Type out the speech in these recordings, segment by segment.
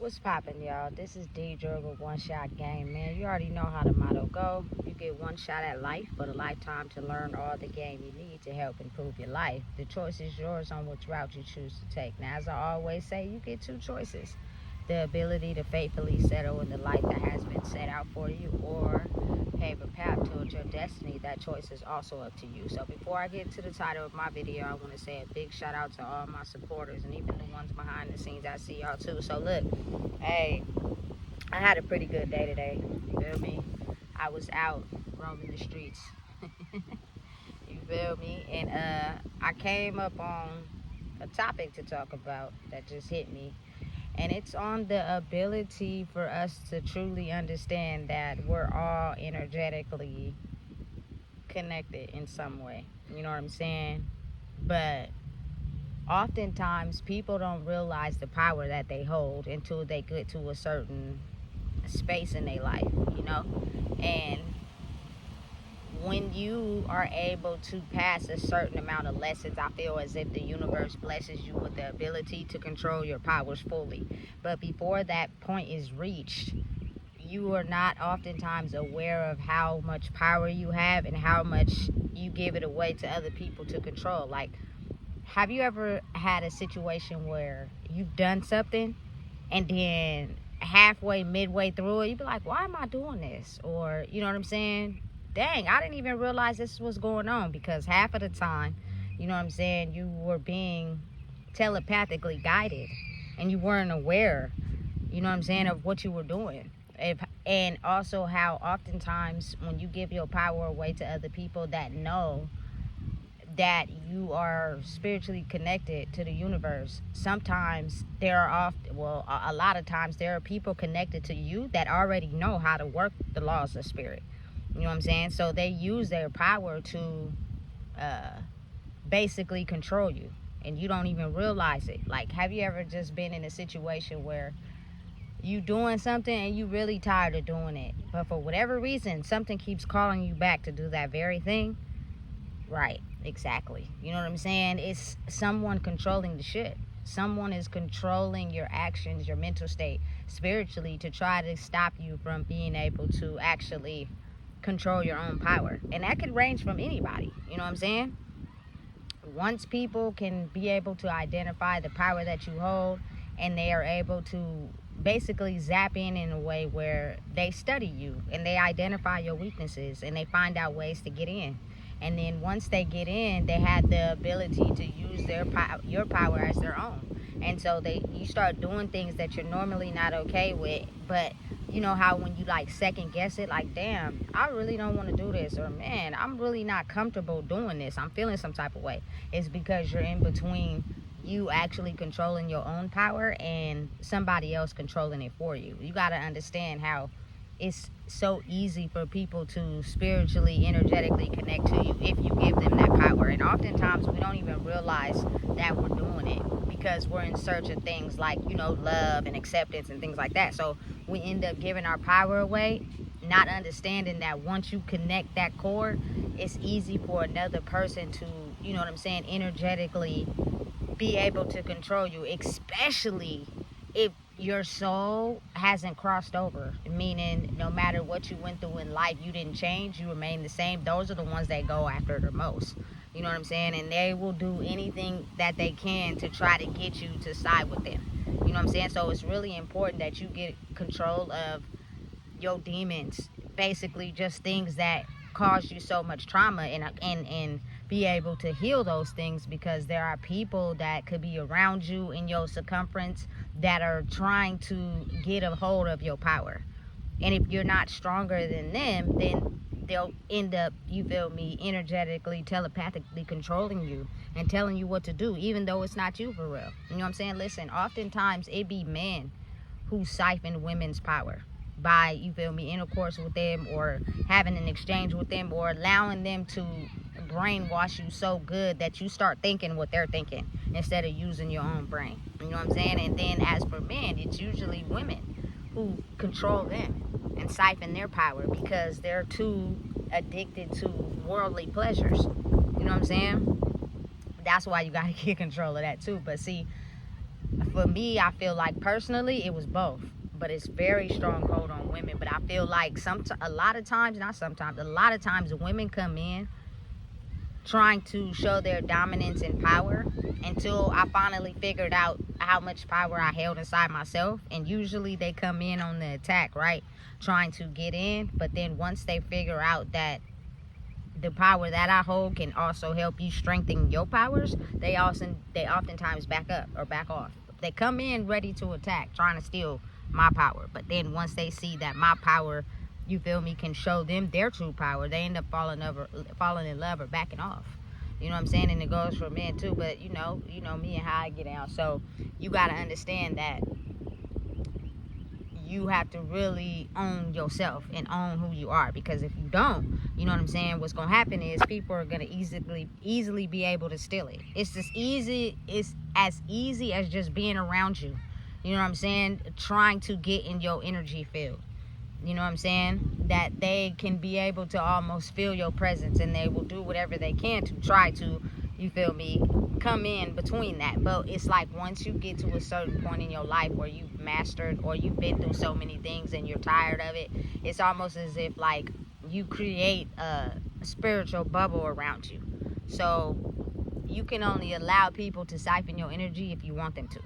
What's poppin', y'all? This is D-Drug with One Shot Game, man. You already know how the motto go. You get one shot at life, but a lifetime to learn all the game you need to help improve your life. The choice is yours on which route you choose to take. Now, as I always say, you get two choices. The ability to faithfully settle in the life that has been set out for you, or pave a path towards your destiny. That choice is also up to you. So before I get to the title of my video, I want to say a big shout out to all my supporters and even the ones behind the scenes. I see y'all too. So look, hey, I had a pretty good day today. You feel me? I was out roaming the streets. You feel me? And I came up on a topic to talk about that just hit me. And it's on the ability for us to truly understand that we're all energetically connected in some way. You know what I'm saying? But oftentimes people don't realize the power that they hold until they get to a certain space in their life, you know? And when you are able to pass a certain amount of lessons, I feel as if the universe blesses you with the ability to control your powers fully. But before that point is reached, you are not oftentimes aware of how much power you have and how much you give it away to other people to control. Like, have you ever had a situation where you've done something and then halfway, midway through it, you be like, why am I doing this? Or, you know what I'm saying? Dang, I didn't even realize this was going on, because half of the time, you know what I'm saying, you were being telepathically guided and you weren't aware, you know what I'm saying, of what you were doing. And also how oftentimes when you give your power away to other people that know that you are spiritually connected to the universe, sometimes there are a lot of times there are people connected to you that already know how to work the laws of spirit. You know what I'm saying? So they use their power to basically control you, and you don't even realize it. Like, have you ever just been in a situation where you doing something and you really tired of doing it, but for whatever reason something keeps calling you back to do that very thing? Right, exactly. You know what I'm saying? It's someone controlling the shit. Someone is controlling your actions, your mental state, spiritually, to try to stop you from being able to actually control your own power. And that could range from anybody. You know what I'm saying? Once people can be able to identify the power that you hold, and they are able to basically zap in a way where they study you and they identify your weaknesses and they find out ways to get in. And then once they get in, they have the ability to use your power as their own. And so you start doing things that you're normally not okay with, but you know how when you like second guess it, like, damn, I really don't want to do this, or man, I'm really not comfortable doing this, I'm feeling some type of way. It's because you're in between you actually controlling your own power and somebody else controlling it for you. You got to understand how it's so easy for people to spiritually, energetically connect to you if you give them that power. And oftentimes we don't even realize that we're doing it because we're in search of things like, you know, love and acceptance and things like that. So we end up giving our power away, not understanding that once you connect that cord, it's easy for another person to, you know what I'm saying, energetically be able to control you, especially if your soul hasn't crossed over, meaning no matter what you went through in life, you didn't change, you remain the same. Those are the ones they go after the most. You know what I'm saying? And they will do anything that they can to try to get you to side with them. You know what I'm saying? So it's really important that you get control of your demons, basically just things that cause you so much trauma, and be able to heal those things, because there are people that could be around you in your circumference that are trying to get a hold of your power. And if you're not stronger than them, then they'll end up, you feel me, energetically, telepathically controlling you and telling you what to do, even though it's not you for real. You know what I'm saying? Listen, oftentimes it be men who siphon women's power by, you feel me, intercourse with them, or having an exchange with them, or allowing them to brainwash you so good that you start thinking what they're thinking instead of using your own brain. You know what I'm saying? And then as for men, it's usually women who control them and siphon their power because they're too addicted to worldly pleasures. You know what I'm saying? That's why you got to get control of that too. But see, For me, I feel like personally it was both, but it's very strong hold on women. But I feel like a lot of times, not sometimes, a lot of times women come in trying to show their dominance and power until I finally figured out how much power I held inside myself. And usually they come in on the attack, right? Trying to get in. But then once they figure out that the power that I hold can also help you strengthen your powers, they oftentimes back up or back off. They come in ready to attack, trying to steal my power. But then once they see that my power, you feel me, can show them their true power, they end up falling in love or backing off. You know what I'm saying? And it goes for men too. But you know me and how I get down. So you gotta understand that you have to really own yourself and own who you are, because if you don't, you know what I'm saying, what's gonna happen is people are gonna easily be able to steal it. It's as easy as just being around you, you know what I'm saying, trying to get in your energy field. You know what I'm saying? That they can be able to almost feel your presence, and they will do whatever they can to try to, you feel me, come in between that. But it's like once you get to a certain point in your life where you've mastered or you've been through so many things and you're tired of it, it's almost as if like you create a spiritual bubble around you. So you can only allow people to siphon your energy if you want them to.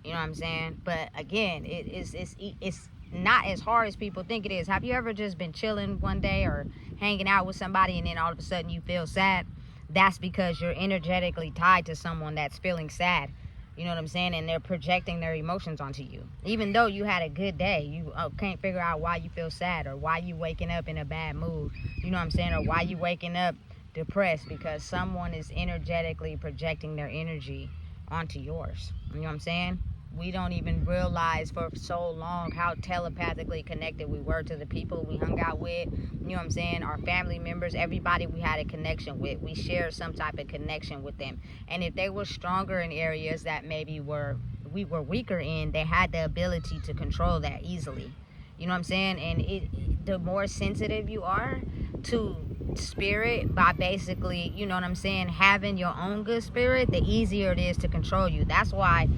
You know what I'm saying? But again, it's not as hard as people think it is. Have you ever just been chilling one day or hanging out with somebody and then all of a sudden you feel sad? That's because you're energetically tied to someone that's feeling sad. You know what I'm saying? And they're projecting their emotions onto you. Even though you had a good day, you can't figure out why you feel sad or why you waking up in a bad mood. You know what I'm saying? Or why you waking up depressed, because someone is energetically projecting their energy onto yours. You know what I'm saying? We don't even realize for so long how telepathically connected we were to the people we hung out with. You know what I'm saying? Our family members, everybody we had a connection with. We shared some type of connection with them. And if they were stronger in areas that maybe we were weaker in, they had the ability to control that easily. You know what I'm saying? And the more sensitive you are to spirit, by basically, you know what I'm saying, having your own good spirit, the easier it is to control you. That's why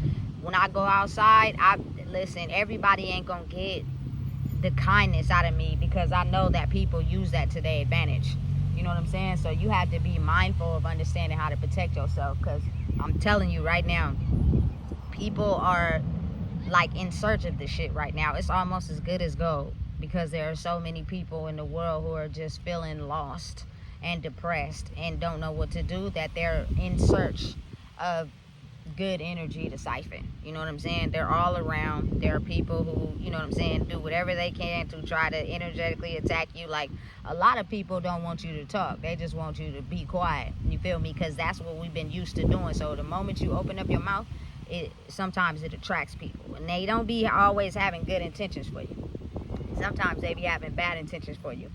when I go outside, listen, everybody ain't gonna get the kindness out of me, because I know that people use that to their advantage. You know what I'm saying? So you have to be mindful of understanding how to protect yourself, because I'm telling you right now, people are like in search of this shit right now. It's almost as good as gold, because there are so many people in the world who are just feeling lost and depressed and don't know what to do, that they're in search of good energy to siphon. You know what I'm saying? They're all around. There are people who, you know what I'm saying, do whatever they can to try to energetically attack you. Like, a lot of people don't want you to talk. They just want you to be quiet. You feel me? Because that's what we've been used to doing. So the moment you open up your mouth, sometimes it attracts people. And they don't be always having good intentions for you. Sometimes they be having bad intentions for you.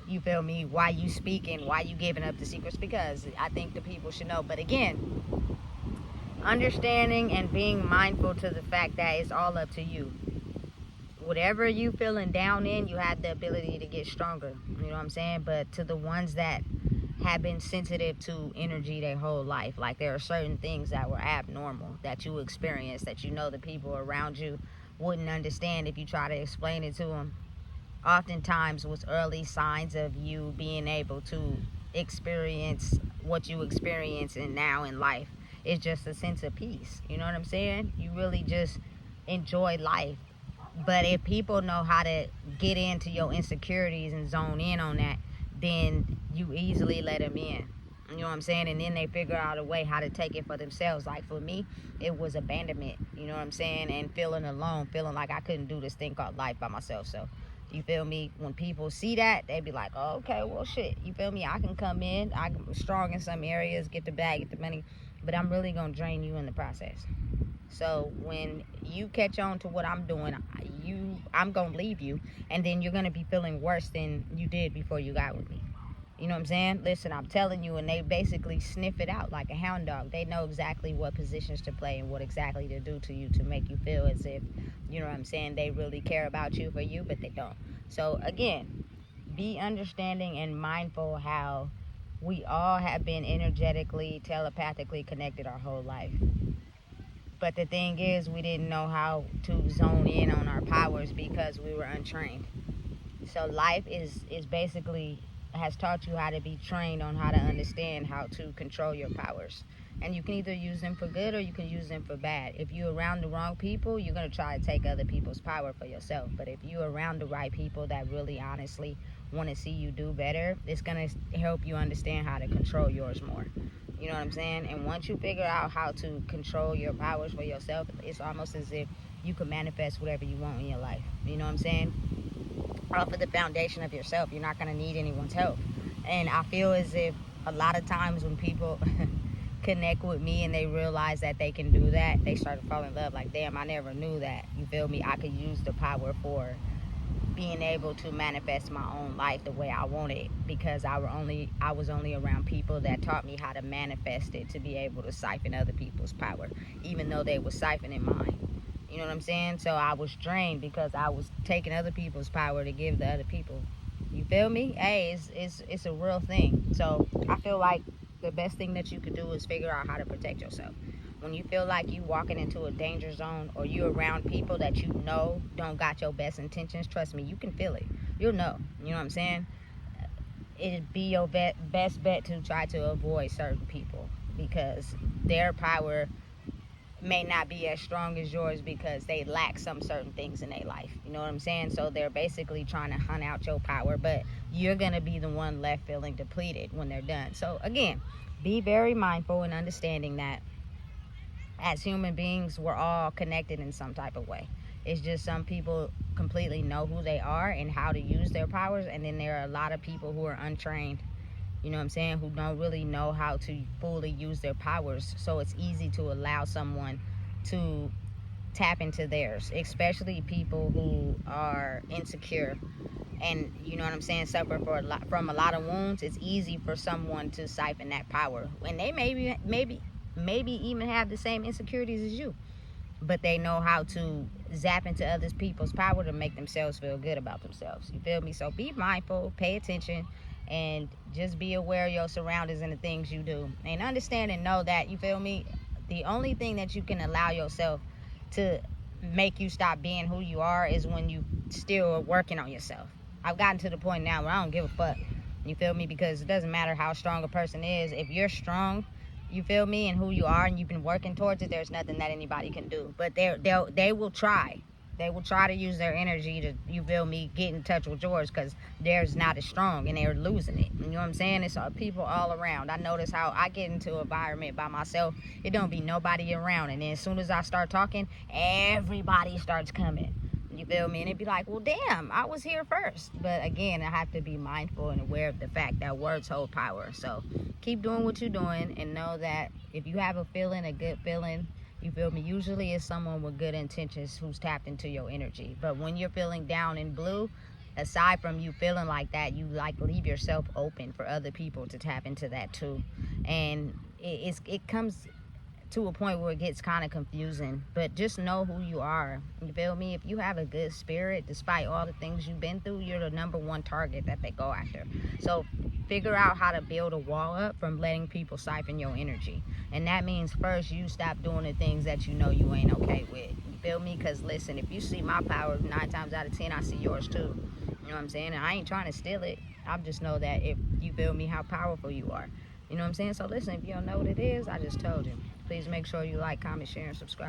You feel me, why you speaking, why you giving up the secrets, because I think the people should know. But again, understanding and being mindful to the fact that it's all up to you. Whatever you feeling down in, you have the ability to get stronger. You know what I'm saying? But to the ones that have been sensitive to energy their whole life, like there are certain things that were abnormal that you experienced, that you know the people around you wouldn't understand if you try to explain it to them. Oftentimes was early signs of you being able to experience what you experience in now in life. It's just a sense of peace. You know what I'm saying? You really just enjoy life. But if people know how to get into your insecurities and zone in on that, then you easily let them in. You know what I'm saying? And then they figure out a way how to take it for themselves. Like for me, it was abandonment. You know what I'm saying? And feeling alone, feeling like I couldn't do this thing called life by myself. So, you feel me? When people see that, they be like, oh, okay, well, shit. You feel me? I can come in. I'm strong in some areas, get the bag, get the money. But I'm really going to drain you in the process. So when you catch on to what I'm doing, I'm going to leave you. And then you're going to be feeling worse than you did before you got with me. You know what I'm saying? Listen, I'm telling you, and they basically sniff it out like a hound dog. They know exactly what positions to play and what exactly to do to you to make you feel as if, you know what I'm saying, they really care about you for you, but they don't. So again, be understanding and mindful how we all have been energetically, telepathically connected our whole life. But the thing is, we didn't know how to zone in on our powers because we were untrained. So life is basically has taught you how to be trained on how to understand how to control your powers. And you can either use them for good or you can use them for bad. If you're around the wrong people, you're going to try to take other people's power for yourself. But if you're around the right people that really honestly want to see you do better, it's going to help you understand how to control yours more. You know what I'm saying? And once you figure out how to control your powers for yourself, it's almost as if you can manifest whatever you want in your life. You know what I'm saying? Off of the foundation of yourself, you're not going to need anyone's help. And I feel as if a lot of times when people connect with me and they realize that they can do that, they start to fall in love. Like, damn, I never knew that. You feel me? I could use the power for being able to manifest my own life the way I want it, because I was only around people that taught me how to manifest it to be able to siphon other people's power, even though they were siphoning mine. You know what I'm saying? So I was drained because I was taking other people's power to give to other people. You feel me? Hey, it's a real thing. So I feel like the best thing that you could do is figure out how to protect yourself. When you feel like you walking into a danger zone or you around people that you know don't got your best intentions, trust me, you can feel it. You'll know. You know what I'm saying? It'd be your best bet to try to avoid certain people because their power may not be as strong as yours because they lack some certain things in their life. You know what I'm saying? So they're basically trying to hunt out your power, but you're going to be the one left feeling depleted when they're done. So again, be very mindful and understanding that as human beings, we're all connected in some type of way. It's just some people completely know who they are and how to use their powers, and then there are a lot of people who are untrained, you know what I'm saying, who don't really know how to fully use their powers. So it's easy to allow someone to tap into theirs, especially people who are insecure and, you know what I'm saying, suffer from a lot of wounds. It's easy for someone to siphon that power, and they maybe even have the same insecurities as you, but they know how to zap into other people's power to make themselves feel good about themselves. You feel me? So be mindful, pay attention, and just be aware of your surroundings and the things you do, and understand and know that, you feel me, the only thing that you can allow yourself to make you stop being who you are is when you still are working on yourself. I've gotten to the point now where I don't give a fuck. You feel me? Because it doesn't matter how strong a person is. If you're strong, you feel me, and who you are, and you've been working towards it, there's nothing that anybody can do. But they will try. They will try to use their energy to, you feel me, get in touch with yours, because theirs not as strong and they're losing it. You know what I'm saying? It's people all around. I notice how I get into an environment by myself, it don't be nobody around, and then as soon as I start talking, everybody starts coming. You feel me? And it'd be like, well, damn, I was here first. But again, I have to be mindful and aware of the fact that words hold power. So keep doing what you're doing, and know that if you have a feeling, a good feeling, you feel me, usually it's someone with good intentions who's tapped into your energy. But when you're feeling down and blue, aside from you feeling like that, you like leave yourself open for other people to tap into that too. And it comes to a point where it gets kind of confusing, but just know who you are. You feel me? If you have a good spirit, despite all the things you've been through, you're the number one target that they go after. So figure out how to build a wall up from letting people siphon your energy. And that means first you stop doing the things that you know you ain't okay with. You feel me? Because listen, if you see my power, 9 times out of 10 I see yours too. You know what I'm saying? And I ain't trying to steal it. I just know that, if you feel me, how powerful you are. You know what I'm saying? So listen, if you don't know what it is, I just told you. Please make sure you like, comment, share, and subscribe.